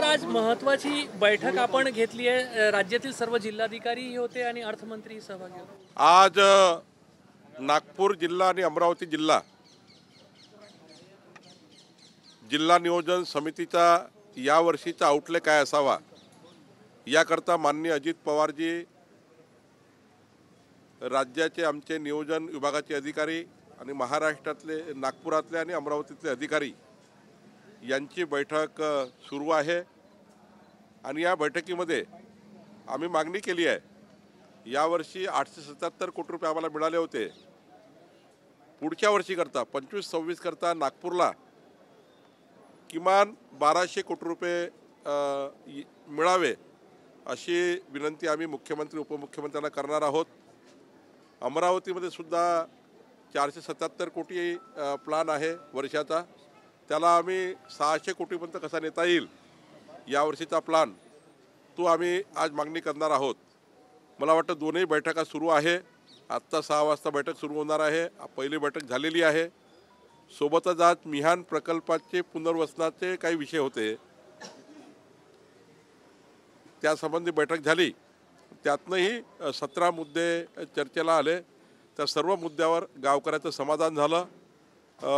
Sir, आज महत्त्वाची बैठक आपण घेतली आहे। राज्यातील सर्व जिल्हाधिकारी होते आणि अर्थमंत्री सहभागी होते। आज नागपूर जिल्हा आणि अमरावती जिल्हा नियोजन समितीचा या वर्षीचा आउटले काय असावा याकरता माननीय अजित पवारजी, राज्याचे आमचे नियोजन विभागाचे अधिकारी आणि महाराष्ट्रातले, नागपुरातले आणि अमरावतीतले अधिकारी यांची बैठक सुरू आहे। आणि या बैठकीमध्ये आम्ही मागणी केली आहे। यावर्षी 877 कोटी रुपये आम्हाला मिळाले होते। पुढच्या वर्षी करता 25-26 करता नागपूरला किमान 1200 कोटी रुपये मिळावे अशी विनंती आम्ही मुख्यमंत्री उपमुख्यमंत्र्यांना करणार आहोत। अमरावतीमध्ये सुद्धा 477 कोटी प्लान आहे वर्षाचा, त्याला आम्ही 600 कोटीपर्यंत कसा नेता येईल यावर्षीचा प्लान तो आम्ही आज मागणी करणार आहोत। मला वाटतं दोन्ही बैठका सुरू आहे। आत्ता 6 वाजता बैठक सुरू होणार आहे। पहिली बैठक झालेली आहे। सोबतच आज मिहान प्रकल्पाचे पुनर्वसनाचे काही विषय होते, त्यासंबंधी बैठक झाली। त्यातनंही 17 मुद्दे चर्चेला आले। त्या सर्व मुद्द्यावर गावकऱ्याचं समाधान झालं।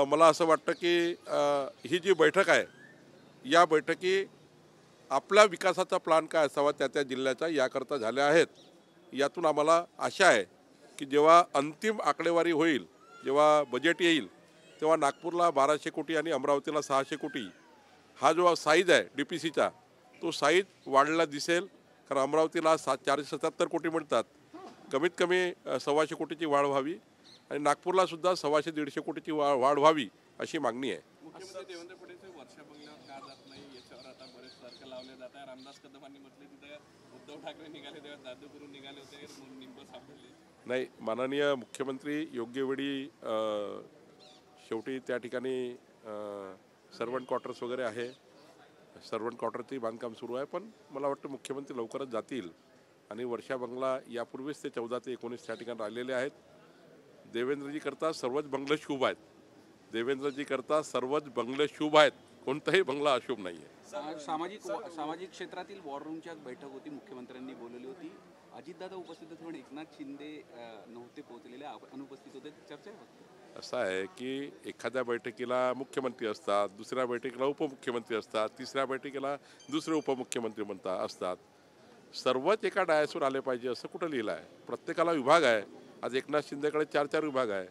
मला असं वाटतं की ही जी बैठक आहे या बैठकी आपल्या विकासाचा प्लॅन काय असावा त्या जिल्ह्याचा याकरता झाल्या आहेत। यातून आम्हाला आशा आहे की जेव्हा अंतिम आकडेवारी होईल, जेव्हा बजेट येईल, तेव्हा नागपूरला 1200 कोटी आणि अमरावतीला 600 कोटी हा जो साईज आहे DPCचा तो साईज वाढलेला दिसेल। कारण अमरावतीला 477 कोटी मिळतात, कमीत कमी 125 कोटीची वाढ व्हावी आणि नागपूरला सुद्धा 125-150 कोटीची वाढ व्हावी अशी मागणी आहे। मुख्यमंत्री देवेंद्र फडणवीस वर्षा बंगल्यावर का जात नाही याच्यावर आता बरेच तर्क लावले जात आहे। रामदास कदमांनी म्हटले तिथे उद्धव ठाकरे निघाले तेव्हा जादू करून निघाले होते, निंब सापडले नाही। माननीय मुख्यमंत्री योग्य वेळी शेवटी त्या ठिकाणी सर्वंट क्वार्टर्स वगैरे आहे, सर्वंट क्वार्टरचंही बांधकाम सुरू आहे। पण मला वाटतं मुख्यमंत्री लवकरच जातील आणि वर्षा बंगला यापूर्वीच ते 14 ते 19 त्या ठिकाणी राहिलेले आहेत। देवेंद्रजी करता सर्वच बंगले शुभ आहेत। देवेंद्रजी करता सर्वच बंगले शुभ आहेत, कोणताही बंगला अशुभ नाही आहे। सामाजिक क्षेत्रातील वॉर रूमची बैठक होती, मुख्यमंत्र्यांनी बोलवली होती। अजितदादा उपस्थित होते पण एकनाथ शिंदे नव्हते पोहोचलेले, अनुपस्थित होते। चर्चा आहे असं आहे की एखाद्या बैठकीला मुख्यमंत्री असतात, दुसऱ्या बैठकीला उपमुख्यमंत्री असतात, तिसऱ्या बैठकीला दुसरे उपमुख्यमंत्री असतात। सर्वच एका डायसवर आले पाहिजे असं कुठं लिहिलं आहे? प्रत्येकाला विभाग आहे। आज एकनाथ शिंदेकडे 4 विभाग आहे,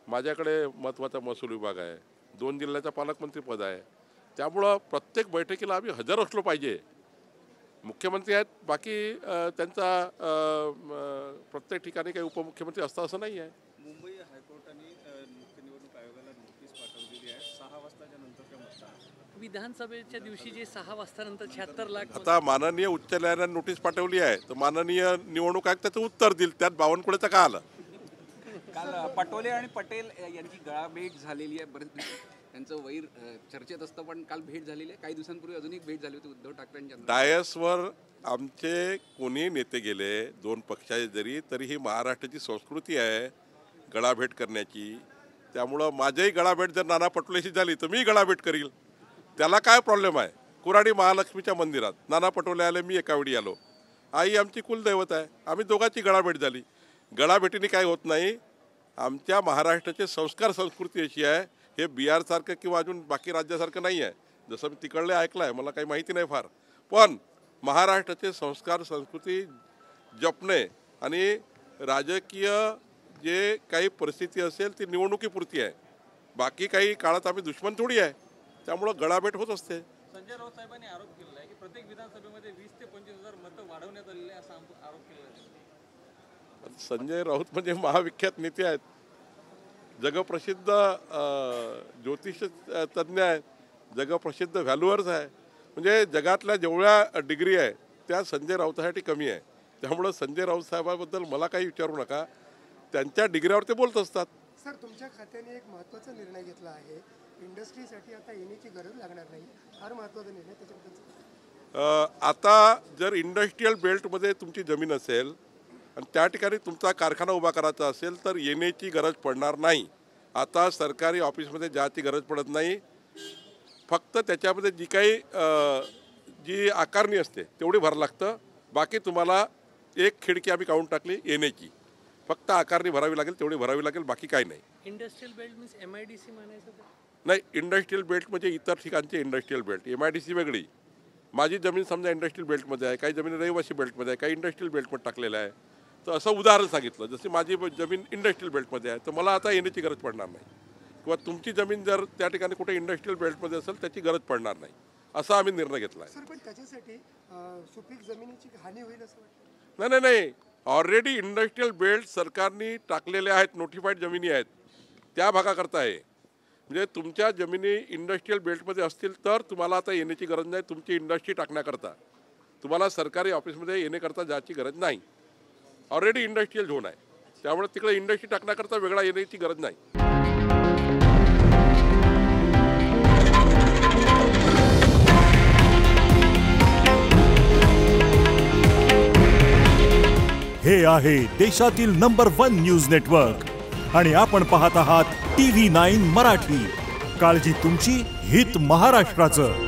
माझ्याकडे महत्त्वाचा महसूल विभाग आहे, 2 जिल्ह्याचा पालकमंत्री पद आहे। त्यामुळं प्रत्येक बैठकीला आम्ही हजर असलो पाहिजे। मुख्यमंत्री आहेत, बाकी त्यांचा प्रत्येक ठिकाणी काही उपमुख्यमंत्री असतात असं नाही आहे। मुंबई हायकोर्टाने मुख्य निवडणूक आयोगाला नोटीस पाठवलेली आहे 6 वाजताच्या नंतरच्या मतदान विधानसभेच्या दिवशी जे 6 वाजता नंतर 76 लाख आता माननीय उच्च न्यायालयाने नोटीस पाठवली आहे, तर माननीय निवडणूक आयोग त्याचं उत्तर देईल। त्यात बावनकुळेचं का आलं? काल पटोले आणि पटेल यांची गळाभेट झालेली आहे। बरेच त्यांचं वैर चर्चेत असतं, पण काल भेट झालेली आहे। काही दिवसांपूर्वी अजून एक भेट झाली होती उद्धव ठाकरेंच्या। डायसवर आमचे कोणी नेते गेले, 2 पक्षाचे जरी, तरी ही महाराष्ट्राची संस्कृती आहे गळाभेट करण्याची। त्यामुळं माझ्याही गळाभेट जर नाना पटोलेशी झाली तर मी गळाभेट करील, त्याला काय प्रॉब्लेम आहे? कुराडी महालक्ष्मीच्या मंदिरात नाना पटोले आले, मी एकावेळी आलो। आई आमची कुलदैवत आहे, आम्ही दोघांची गळाभेट झाली। गळाभेटीने काय होत नाही। आमच्या महाराष्ट्राचे संस्कार संस्कृती अशी आहे, हे बिहारसारखं किंवा अजून बाकी राज्यासारखं नाही आहे। जसं मी तिकडले ऐकलं आहे, मला काही माहिती नाही फार, पण महाराष्ट्राचे संस्कार संस्कृती जपणे आणि राजकीय जे काही परिस्थिती असेल ती निवडणुकीपुरती आहे, बाकी काही काळात आम्ही दुश्मन थोडी आहे। त्यामुळं गळाभेट होत असते। संजय राऊत साहेबांनी आरोप केला आहे की प्रत्येक विधानसभेमध्ये 20 ते 25,000 मतं वाढवण्यात आलेले असा आरोप केला आहे। संजय राऊत म्हणजे महाविख्यात नेते आहेत, जगप्रसिद्ध ज्योतिष तज्ज्ञ आहेत, जगप्रसिद्ध व्हॅल्युअर्स आहे। म्हणजे जगातल्या जेवढ्या डिग्री आहे त्या संजय राऊतासाठी कमी आहे। त्यामुळं संजय राऊत साहेबाबद्दल मला काही विचारू नका, त्यांच्या डिग्रीवर ते बोलत असतात। सर, तुमच्या खात्याने एक महत्त्वाचा निर्णय घेतला आहे, इंडस्ट्रीसाठी आता येण्याची गरज लागणार नाही, फार महत्त्वाचा निर्णय त्याच्याबद्दल। आता जर इंडस्ट्रियल बेल्टमध्ये तुमची जमीन असेल आणि त्या ठिकाणी तुमचा कारखाना उभा करायचा असेल तर येण्याची गरज पडणार नाही। आता सरकारी ऑफिसमध्ये जायची गरज पडत नाही। फक्त त्याच्यामध्ये जी आकारणी असते तेवढी भरावं लागतं. बाकी तुम्हाला एक खिडकी आम्ही काढून टाकली येण्याची, फक्त आकारणी भरावी लागेल तेवढी भरावी लागेल, बाकी काही नाही. इंडस्ट्रियल बेल्ट मीन्स MIDC म्हणायचं तर? नाही, इंडस्ट्रियल बेल्ट म्हणजे इतर ठिकाणचे इंडस्ट्रियल बेल्ट, MIDC वेगळी. माझी जमीन समजा इंडस्ट्रियल बेल्टमध्ये आहे, काही जमीन रहिवासी बेल्टमध्ये आहे, काही इंडस्ट्रियल बेल्टमध्ये टाकलेलं आहे. तर असं उदाहरण सांगितलं, जशी माझी जमीन इंडस्ट्रियल बेल्टमध्ये आहे तर मला आता येण्याची गरज पडणार नाही, किंवा तुमची जमीन जर त्या ठिकाणी कुठे इंडस्ट्रियल बेल्टमध्ये असेल त्याची गरज पडणार नाही, असा आम्ही निर्णय घेतला आहे. सर पण त्याच्यासाठी सुपीक जमिनीची हानी होईल असं वाटतं? नाही नाही नाही, ऑलरेडी इंडस्ट्रियल बेल्ट सरकारने टाकलेले आहेत, नोटिफाईड जमिनी आहेत, त्या भागाकरता आहे. म्हणजे तुमच्या जमिनी इंडस्ट्रियल बेल्टमध्ये असतील तर तुम्हाला आता येण्याची गरज नाही. तुमची इंडस्ट्री टाकण्याकरता तुम्हाला सरकारी ऑफिसमध्ये येण्याकरता जायची गरज नाही. ऑलरेडी इंडस्ट्रियल झोन आहे, त्यामुळे तिकडे इंडस्ट्री टाकण्याकरता वेगळा येण्याची गरज नाही. हे आहे देशातील नंबर 1 न्यूज नेटवर्क आणि आपण पाहत आहात TV9 मराठी. काळजी तुमची, हित महाराष्ट्राचं.